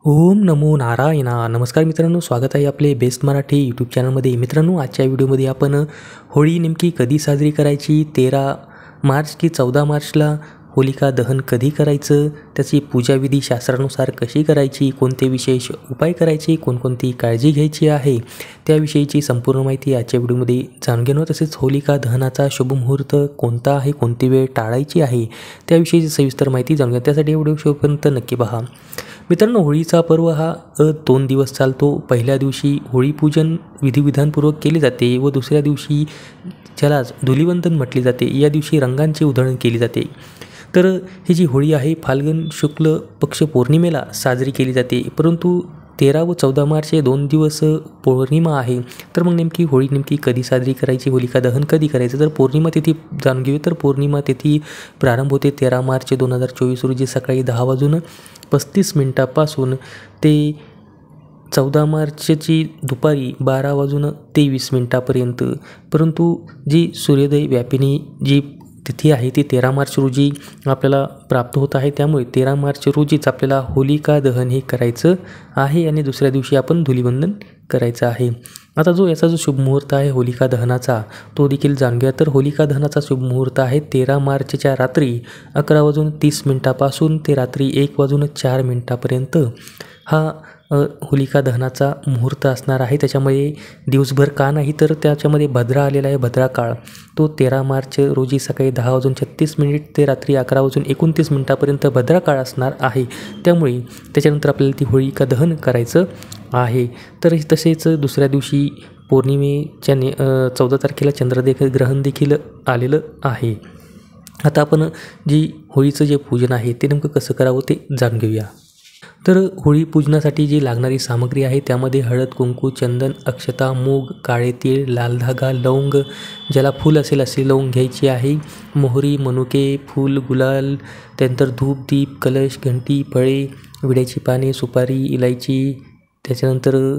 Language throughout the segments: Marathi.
ओम नमो नारायणा. नमस्कार मित्रांनो, स्वागत आहे आपले बेस्ट मराठी यूट्यूब चॅनलमध्ये. मित्रांनो, आजच्या व्हिडिओमध्ये आपण होळी नेमकी कधी साजरी करायची, 13 मार्च की 14 मार्चला होलिका दहन कधी करायचं, त्याची पूजाविधी शास्त्रानुसार कशी करायची, कोणते विशेष उपाय करायचे, कोणकोणती काळजी घ्यायची आहे, त्याविषयीची संपूर्ण माहिती आजच्या व्हिडिओमध्ये जाणून घेणार. तसेच होलिका दहनाचा शुभमुहूर्त कोणता आहे, कोणती वेळ टाळायची आहे, त्याविषयीची सविस्तर माहिती जाणून घ्या. त्यासाठी व्हिडिओ शेवटपर्यंत नक्की पहा. मित्रांनो, होळीचा पर्व हा 2 दिवस चालतो. पहिल्या दिवशी होळीपूजन विधिविधानपूर्वक केले जाते व दुसऱ्या दिवशी ज्यालाच धुलिवंदन म्हटले जाते, या दिवशी रंगांची उधळण केली जाते. तर ही जी होळी आहे फाल्गुन शुक्ल पक्ष पौर्णिमेला साजरी केली जाते, परंतु 13 व 14 मार्च हे 2 दिवस पौर्णिमा आहे. तर मग नेमकी होळी कधी साजरी करायची, होलिका दहन कधी करायचं, तर पौर्णिमा तिथी जाणून घेऊ. तर पौर्णिमा तिथी प्रारंभ होते 13 मार्च 2024 रोजी सकाळी 10:35 ते 14 मार्चची दुपारी 12:23 परंतु जी सूर्योदय व्यापिनी जी तिथी आहे ती 13 मार्च रोजी आपल्याला प्राप्त होत आहे. त्यामुळे 13 मार्च रोजीच आपल्याला होलिका दहन हे करायचं आहे आणि दुसऱ्या दिवशी आपण धुलिवंदन करायचं आहे. आता याचा जो शुभमुहूर्त आहे होलिका दहनाचा, तो देखील जाणून घ्या. तर होलिका दहनाचा शुभमुहूर्त आहे 13 मार्चच्या रात्री 11:30 ते रात्री 1:04 हा होलिका दहनाचा मुहूर्त असणार आहे. त्याच्यामध्ये दिवसभर का नाही, तर त्याच्यामध्ये भद्रा आलेला आहे, भद्रा काळ. तो 13 मार्च रोजी सकाळी 10:36 ते रात्री 11:29 भद्रा काळ असणार आहे. त्यामुळे त्याच्यानंतर आपल्याला ती होलिका दहन करायचं आहे. तर तसेच दुसऱ्या दिवशी पौर्णिमेच्या 14 तारखेला चंद्रग्रहण देखील आलेलं आहे. आता आपण जी होळीचं जे पूजन आहे ते नेमकं कसं करावं ते जाणून घेऊया. तर होळी पूजनासाठी जी लागणारी सामग्री आहे त्यामध्ये हळद, कुंकू, चंदन, अक्षता, मूग, काळे तीळ, लाल धागा, लवंग, ज्याला फूल असेल असे लवंग घ्यायची आहे, मोहरी, मनुके, फूल, गुलाल, त्यानंतर धूप, दीप, कलश, घंटी, फळे, विड्याची पाने, सुपारी, इलायची, त्याच्यानंतर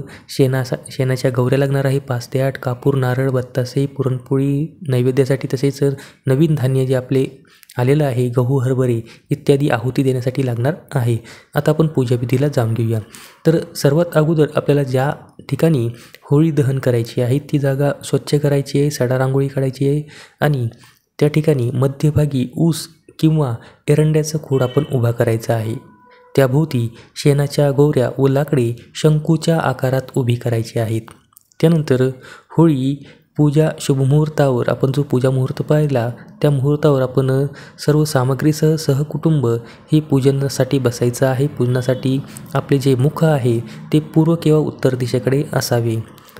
शेणाच्या गौऱ्या लागणार आहे 5 ते 8, कापूर, नारळ, बत्तासे, पुरणपोळी नैवेद्यासाठी, तसेच नवीन धान्य जे आपले आलेलं आहे गहू, हरभरे इत्यादी आहुती देण्यासाठी लागणार आहे. आता आपण पूजाविधीला जाणून घेऊया. तर सर्वात अगोदर आपल्याला ज्या ठिकाणी होळी दहन करायची आहे ती जागा स्वच्छ करायची आहे, सडा रांगोळी काढायची आहे आणि त्या ठिकाणी मध्यभागी ऊस किंवा एरंड्याचं खोड आपण उभा करायचं आहे. त्याभोवती शेणाच्या गौऱ्या व लाकडे शंकूच्या आकारात उभी करायची आहेत. त्यानंतर होळी पूजा शुभमुहूर्तावर आपण जो पूजा मुहूर्त पाहिला त्या मुहूर्तावर आपण सर्व सामग्रीसह सहकुटुंब हे पूजनासाठी बसायचं आहे. पूजनासाठी आपले जे मुख आहे ते पूर्व किंवा उत्तर दिशेकडे असावे.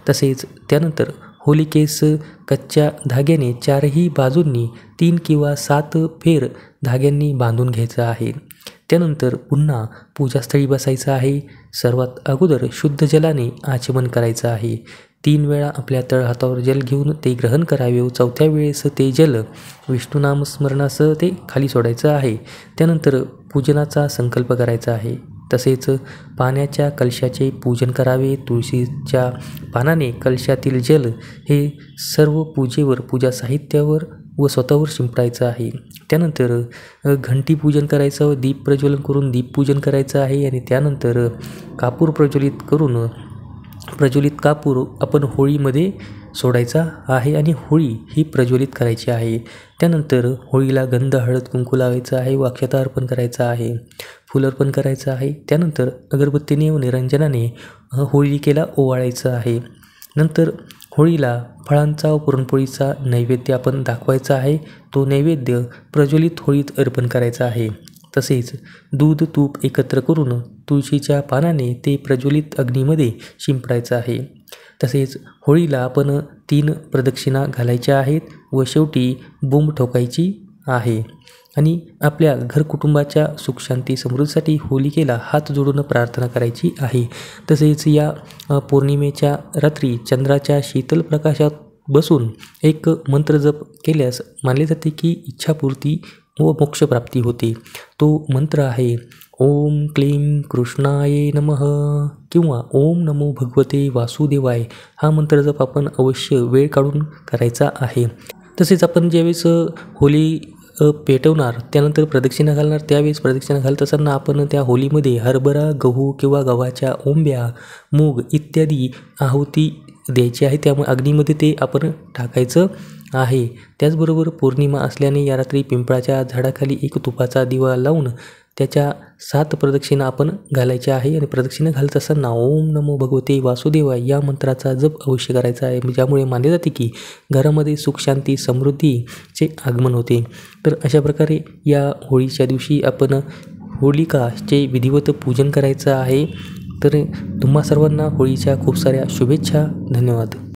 तसेच त्यानंतर होलिकेस कच्च्या धाग्याने 4ही बाजूंनी 3 किंवा 7 फेर धाग्यांनी बांधून घ्यायचं आहे. त्यानंतर पुन्हा पूजास्थळी बसायचं आहे. सर्वात अगोदर शुद्ध जलाने आचमन करायचं आहे. 3 वेळा आपल्या तळहातावर जल घेऊन ते ग्रहण करावे व 4थ्या वेळेस ते जल विष्णुनामस्मरणासह ते खाली सोडायचं आहे. त्यानंतर पूजनाचा संकल्प करायचा आहे. तसेच पाण्याच्या कलशाचे पूजन करावे. तुळशीच्या पानाने कलशातील जल हे सर्व पूजेवर, पूजा साहित्यावर व स्वतःवर शिंपडायचं आहे. त्यानंतर घंटी पूजन करायचं व दीप प्रज्वलन करून दीपपूजन करायचं आहे आणि त्यानंतर कापूर प्रज्वलित कापूर आपण होळीमध्ये सोडायचा आहे आणि होळी ही प्रज्वलित करायची आहे. त्यानंतर होळीला गंध, हळद, कुंकू लावायचं आहे व अक्षता अर्पण करायचं आहे, फूल अर्पण करायचं आहे. त्यानंतर अगरबत्तीने व निरंजनाने होळिकेला ओवाळायचं आहे. नंतर होळीला फळांचा व पुरणपोळीचा नैवेद्य आपण दाखवायचा आहे. तो नैवेद्य प्रज्वलित होळीत अर्पण करायचा आहे. तसेच दूध, तूप एकत्र करून तुळशीच्या पानाने ते प्रज्वलित अग्नीमध्ये शिंपडायचं आहे. तसेच होळीला आपण 3 प्रदक्षिणा घालायच्या आहेत व शेवटी बोंब ठोकायची आहे आणि आपल्या घरकुटुंबाच्या सुखशांती समृद्धीसाठी होलिकेला हात जोडून प्रार्थना करायची आहे. तसेच या पौर्णिमेच्या रात्री चंद्राच्या शीतल प्रकाशात बसून एक मंत्र जप केल्यास मानले जाते की इच्छापूर्ती व मोक्षप्राप्ती होते. तो मंत्र आहे ओम क्लीं कृष्णाय नमः किंवा ओम नमो भगवते वासुदेवाय. हा मंत्र जप आपण अवश्य वेळ काढून करायचा आहे. तसेच आपण ज्यावेळेस होळी पेटवणार, त्यानंतर प्रदक्षिणा घालणार. त्यावेळेस प्रदक्षिणा घालत असताना आपण त्या होलीमध्ये हरभरा, गहू किंवा गव्हाच्या ओंब्या, मूग इत्यादी आहुती द्यायची आहे. त्यामुळे अग्नीमध्ये ते आपण टाकायचं आहे. त्याचबरोबर पौर्णिमा असल्याने या रात्री पिंपळाच्या झाडाखाली एक तुपाचा दिवा लावून त्याच्या 7 प्रदक्षिणा आपण घालायच्या आहे. आणि प्रदक्षिणा घालत असताना ओम नमो भगवते वासुदेवाय या मंत्राचा जप अवश्य करायचा आहे. ज्यामुळे मानले जाते की घरामध्ये सुख, शांती, समृद्धीचे आगमन होते. तर अशा प्रकारे या होळीच्या दिवशी आपण होलिकाचे विधिवत पूजन करायचं आहे. तर तुम्हा सर्वांना होळीच्या खूप साऱ्या शुभेच्छा. धन्यवाद.